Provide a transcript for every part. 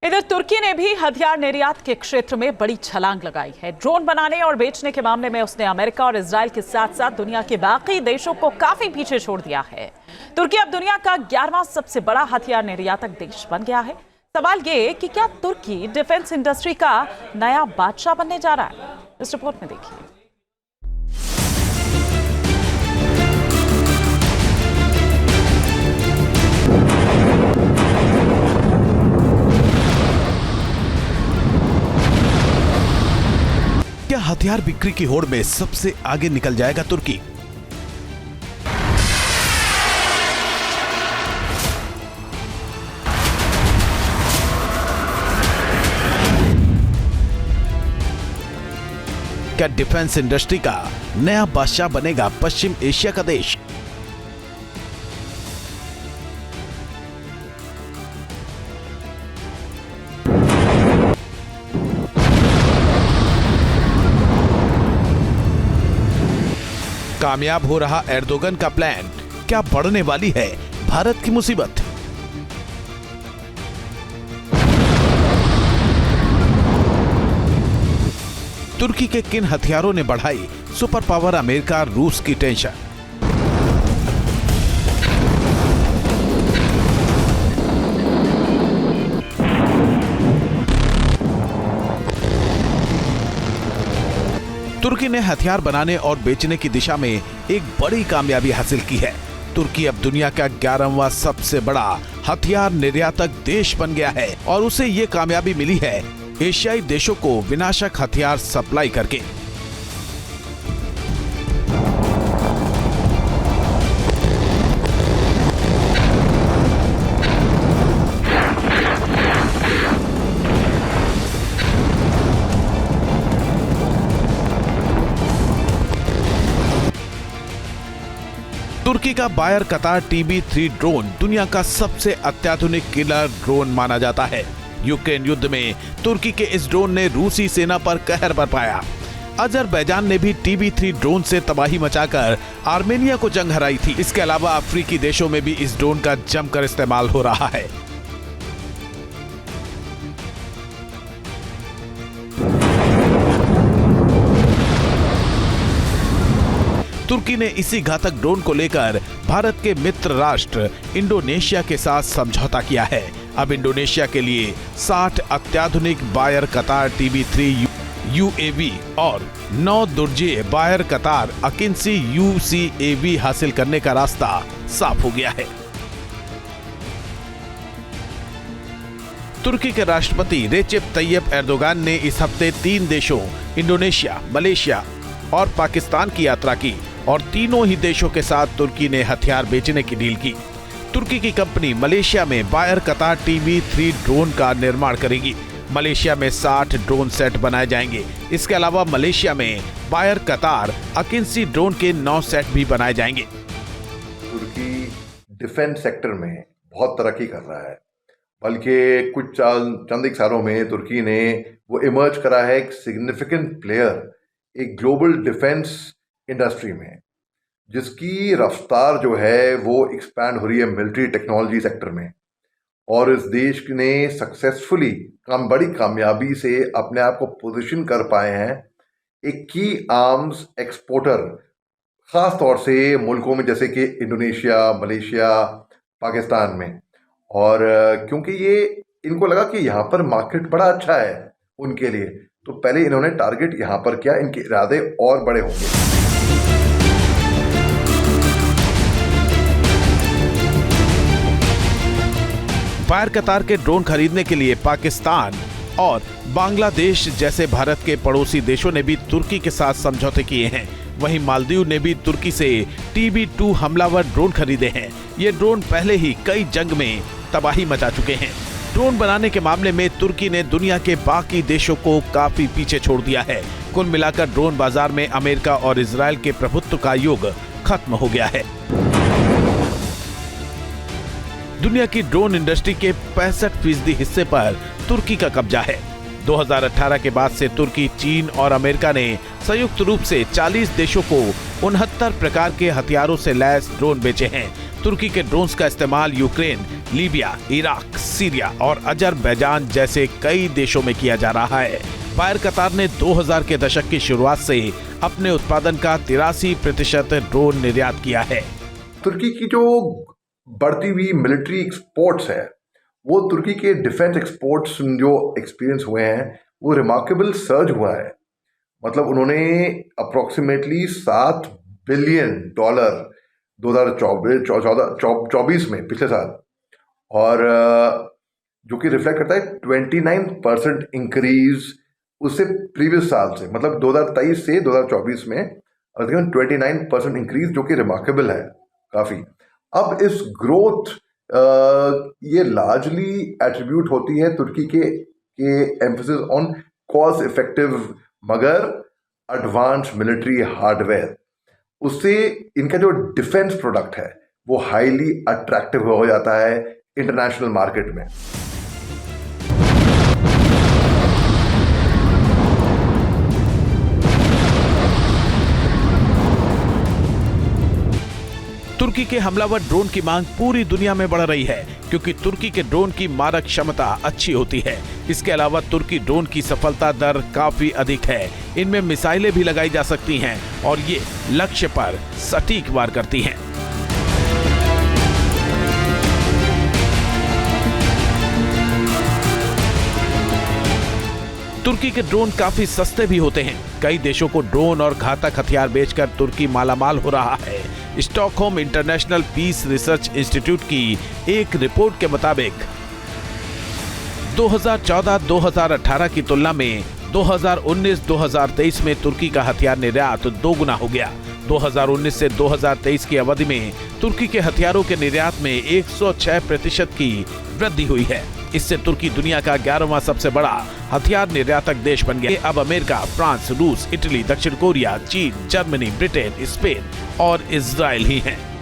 इधर तुर्की ने भी हथियार निर्यात के क्षेत्र में बड़ी छलांग लगाई है। ड्रोन बनाने और बेचने के मामले में उसने अमेरिका और इजराइल के साथ साथ दुनिया के बाकी देशों को काफी पीछे छोड़ दिया है। तुर्की अब दुनिया का 11वां सबसे बड़ा हथियार निर्यातक देश बन गया है। सवाल ये कि क्या तुर्की डिफेंस इंडस्ट्री का नया बादशाह बनने जा रहा है? इस रिपोर्ट में देखिए। क्या हथियार बिक्री की होड़ में सबसे आगे निकल जाएगा तुर्की? क्या डिफेंस इंडस्ट्री का नया बादशाह बनेगा पश्चिम एशिया का देश? कामयाब हो रहा एर्दोगन का प्लान, क्या बढ़ने वाली है भारत की मुसीबत? तुर्की के किन हथियारों ने बढ़ाई सुपर पावर अमेरिका रूस की टेंशन? तुर्की ने हथियार बनाने और बेचने की दिशा में एक बड़ी कामयाबी हासिल की है। तुर्की अब दुनिया का 11वां सबसे बड़ा हथियार निर्यातक देश बन गया है और उसे ये कामयाबी मिली है एशियाई देशों को विनाशक हथियार सप्लाई करके। तुर्की का बायर कतार TB3 ड्रोन दुनिया का सबसे अत्याधुनिक किलर ड्रोन माना जाता है। यूक्रेन युद्ध में तुर्की के इस ड्रोन ने रूसी सेना पर कहर बरपाया। अजरबैजान ने भी TB3 ड्रोन से तबाही मचाकर आर्मेनिया को जंग हराई थी। इसके अलावा अफ्रीकी देशों में भी इस ड्रोन का जमकर इस्तेमाल हो रहा है। तुर्की ने इसी घातक ड्रोन को लेकर भारत के मित्र राष्ट्र इंडोनेशिया के साथ समझौता किया है। अब इंडोनेशिया के लिए 60 अत्याधुनिक बायर कतार TB3 UAV और 9 दुर्जेय बायर कतार अकिंसी UCAV हासिल करने का रास्ता साफ हो गया है। तुर्की के राष्ट्रपति रेचेप तैयब एर्दोगान ने इस हफ्ते 3 देशों इंडोनेशिया, मलेशिया और पाकिस्तान की यात्रा की और तीनों ही देशों के साथ तुर्की ने हथियार बेचने की डील की। तुर्की की कंपनी मलेशिया में बायर कतार TB3 ड्रोन का निर्माण करेगी। मलेशिया में 60 ड्रोन सेट बनाए जाएंगे। इसके अलावा मलेशिया में बायर कतार अकिंसी ड्रोन के 9 सेट भी बनाए जाएंगे। तुर्की डिफेंस सेक्टर में बहुत तरक्की कर रहा है, बल्कि कुछ चंद एक सालों में तुर्की ने वो इमर्ज करा है एक सिग्निफिकेंट प्लेयर एक ग्लोबल डिफेंस इंडस्ट्री में, जिसकी रफ्तार जो है वो एक्सपैंड हो रही है मिलिट्री टेक्नोलॉजी सेक्टर में। और इस देश ने सक्सेसफुली बड़ी कामयाबी से अपने आप को पोजीशन कर पाए हैं एक की आर्म्स एक्सपोर्टर, ख़ास तौर से मुल्कों में जैसे कि इंडोनेशिया, मलेशिया, पाकिस्तान में। और क्योंकि ये इनको लगा कि यहाँ पर मार्केट बड़ा अच्छा है उनके लिए, तो पहले इन्होंने टारगेट यहाँ पर किया। इनके इरादे और बड़े होंगे। बायर कतार के ड्रोन खरीदने के लिए पाकिस्तान और बांग्लादेश जैसे भारत के पड़ोसी देशों ने भी तुर्की के साथ समझौते किए हैं। वहीं मालदीव ने भी तुर्की से TB2 हमलावर ड्रोन खरीदे हैं। ये ड्रोन पहले ही कई जंग में तबाही मचा चुके हैं। ड्रोन बनाने के मामले में तुर्की ने दुनिया के बाकी देशों को काफी पीछे छोड़ दिया है। कुल मिलाकर ड्रोन बाजार में अमेरिका और इजराइल के प्रभुत्व का युग खत्म हो गया है। दुनिया की ड्रोन इंडस्ट्री के 65% हिस्से पर तुर्की का कब्जा है। 2018 के बाद से तुर्की, चीन और अमेरिका ने संयुक्त रूप से 40 देशों को 69 प्रकार के हथियारों से लैस ड्रोन बेचे हैं। तुर्की के ड्रोन्स का इस्तेमाल यूक्रेन, लीबिया, इराक, सीरिया और अजरबैजान जैसे कई देशों में किया जा रहा है। बायर कतार ने 2000 के दशक की शुरुआत से अपने उत्पादन का 83% ड्रोन निर्यात किया है। तुर्की की जो बढ़ती हुई मिलिट्री एक्सपोर्ट्स है, वो तुर्की के डिफेंस एक्सपोर्ट्स जो एक्सपीरियंस हुए हैं, वो रिमार्केबल सर्ज हुआ है। मतलब उन्होंने अप्रोक्सीमेटली $7 बिलियन 2024 में, पिछले साल, और जो कि रिफ्लेक्ट करता है 29% इंक्रीज उससे प्रीवियस साल से, मतलब 2023 से 2024 में 29% इंक्रीज, जो कि रिमार्केबल है काफ़ी। अब इस ग्रोथ ये लार्जली एट्रीब्यूट होती है तुर्की के एम्फेसिस ऑन कॉस्ट इफेक्टिव मगर एडवांस मिलिट्री हार्डवेयर। उससे इनका जो डिफेंस प्रोडक्ट है वो हाईली अट्रैक्टिव हो जाता है इंटरनेशनल मार्केट में। तुर्की के हमलावर ड्रोन की मांग पूरी दुनिया में बढ़ रही है, क्योंकि तुर्की के ड्रोन की मारक क्षमता अच्छी होती है। इसके अलावा तुर्की ड्रोन की सफलता दर काफी अधिक है। इनमें मिसाइलें भी लगाई जा सकती हैं और ये लक्ष्य पर सटीक वार करती हैं। तुर्की के ड्रोन काफी सस्ते भी होते हैं। कई देशों को ड्रोन और घातक हथियार बेचकर तुर्की मालामाल हो रहा है। Stockholm International Peace Research Institute की एक रिपोर्ट के मुताबिक 2014-2018 की तुलना में 2019-2023 में तुर्की का हथियार निर्यात 2 गुना हो गया। 2019 से 2023 की अवधि में तुर्की के हथियारों के निर्यात में 106% की वृद्धि हुई है। इससे तुर्की दुनिया का 11वां सबसे बड़ा हथियार निर्यातक देश बन गया। अब अमेरिका, फ्रांस, रूस, इटली, दक्षिण कोरिया, चीन, जर्मनी, ब्रिटेन, स्पेन और इजराइल ही हैं।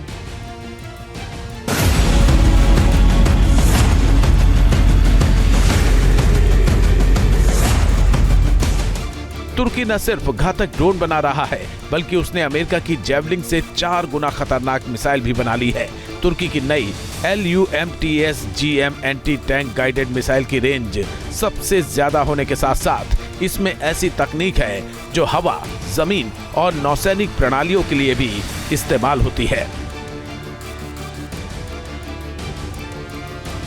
तुर्की न सिर्फ घातक ड्रोन बना रहा है, बल्कि उसने अमेरिका की जेवलिंग से 4 गुना खतरनाक मिसाइल भी बना ली है। तुर्की की नई LUMTS-GM anti tank guided missile की रेंज सबसे ज्यादा होने के साथ साथ इसमें ऐसी तकनीक है जो हवा, जमीन और नौसैनिक प्रणालियों के लिए भी इस्तेमाल होती है।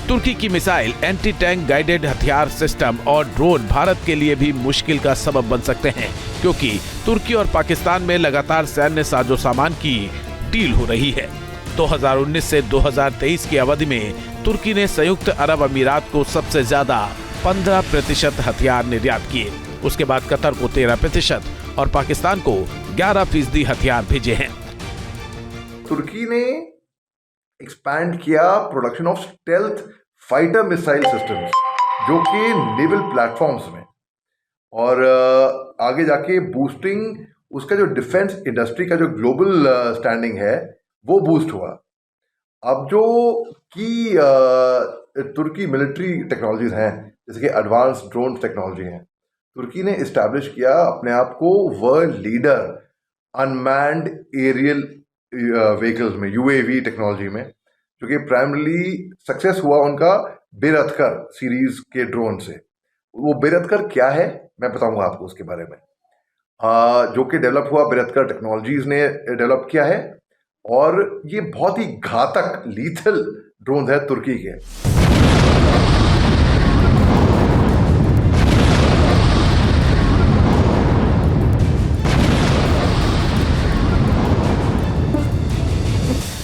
तुर्की की मिसाइल, एंटी टैंक गाइडेड हथियार सिस्टम और ड्रोन भारत के लिए भी मुश्किल का सबब बन सकते हैं, क्योंकि तुर्की और पाकिस्तान में लगातार सैन्य साजो सामान की डील हो रही है। 2019 से 2023 की अवधि में तुर्की ने संयुक्त अरब अमीरात को सबसे ज्यादा 15% हथियार निर्यात किए। उसके बाद कतर को 13% और पाकिस्तान को 11% हथियार भेजे हैं। तुर्की ने एक्सपैंड किया production of stealth fighter missile systems, जो कि नेवल प्लेटफॉर्म्स में, और आगे जाके बूस्टिंग उसका जो डिफेंस इंडस्ट्री का जो ग्लोबल स्टैंडिंग है वो बूस्ट हुआ। अब जो की तुर्की मिलिट्री टेक्नोलॉजीज हैं, जैसे कि एडवांस ड्रोन टेक्नोलॉजी हैं, तुर्की ने इस्टेब्लिश किया अपने आप को world leader unmanned aerial vehicles में, UAV टेक्नोलॉजी में, जो कि प्राइमरली सक्सेस हुआ उनका बेरथकर सीरीज के ड्रोन से। वो बेरथकर क्या है मैं बताऊंगा आपको उसके बारे में। जो कि डेवलप हुआ बेरथकर टेक्नोलॉजीज ने डेवलप किया है, और ये बहुत ही घातक लीथल ड्रोन है तुर्की के।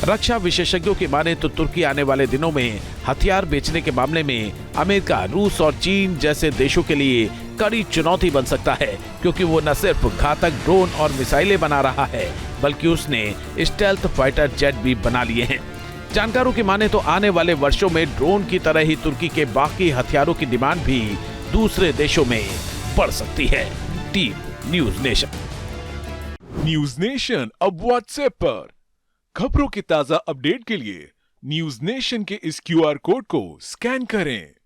रक्षा विशेषज्ञों की माने तो तुर्की आने वाले दिनों में हथियार बेचने के मामले में अमेरिका, रूस और चीन जैसे देशों के लिए कड़ी चुनौती बन सकता है, क्योंकि वो न सिर्फ घातक ड्रोन और मिसाइलें बना रहा है, बल्कि उसने स्टेल्थ फाइटर जेट भी बना लिए हैं। जानकारों की माने तो आने वाले वर्षों में ड्रोन की तरह ही तुर्की के बाकी हथियारों की डिमांड भी दूसरे देशों में बढ़ सकती है। Team news nation. News nation अब व्हाट्सएप पर खबरों की ताजा अपडेट के लिए न्यूज नेशन के इस QR कोड को स्कैन करें।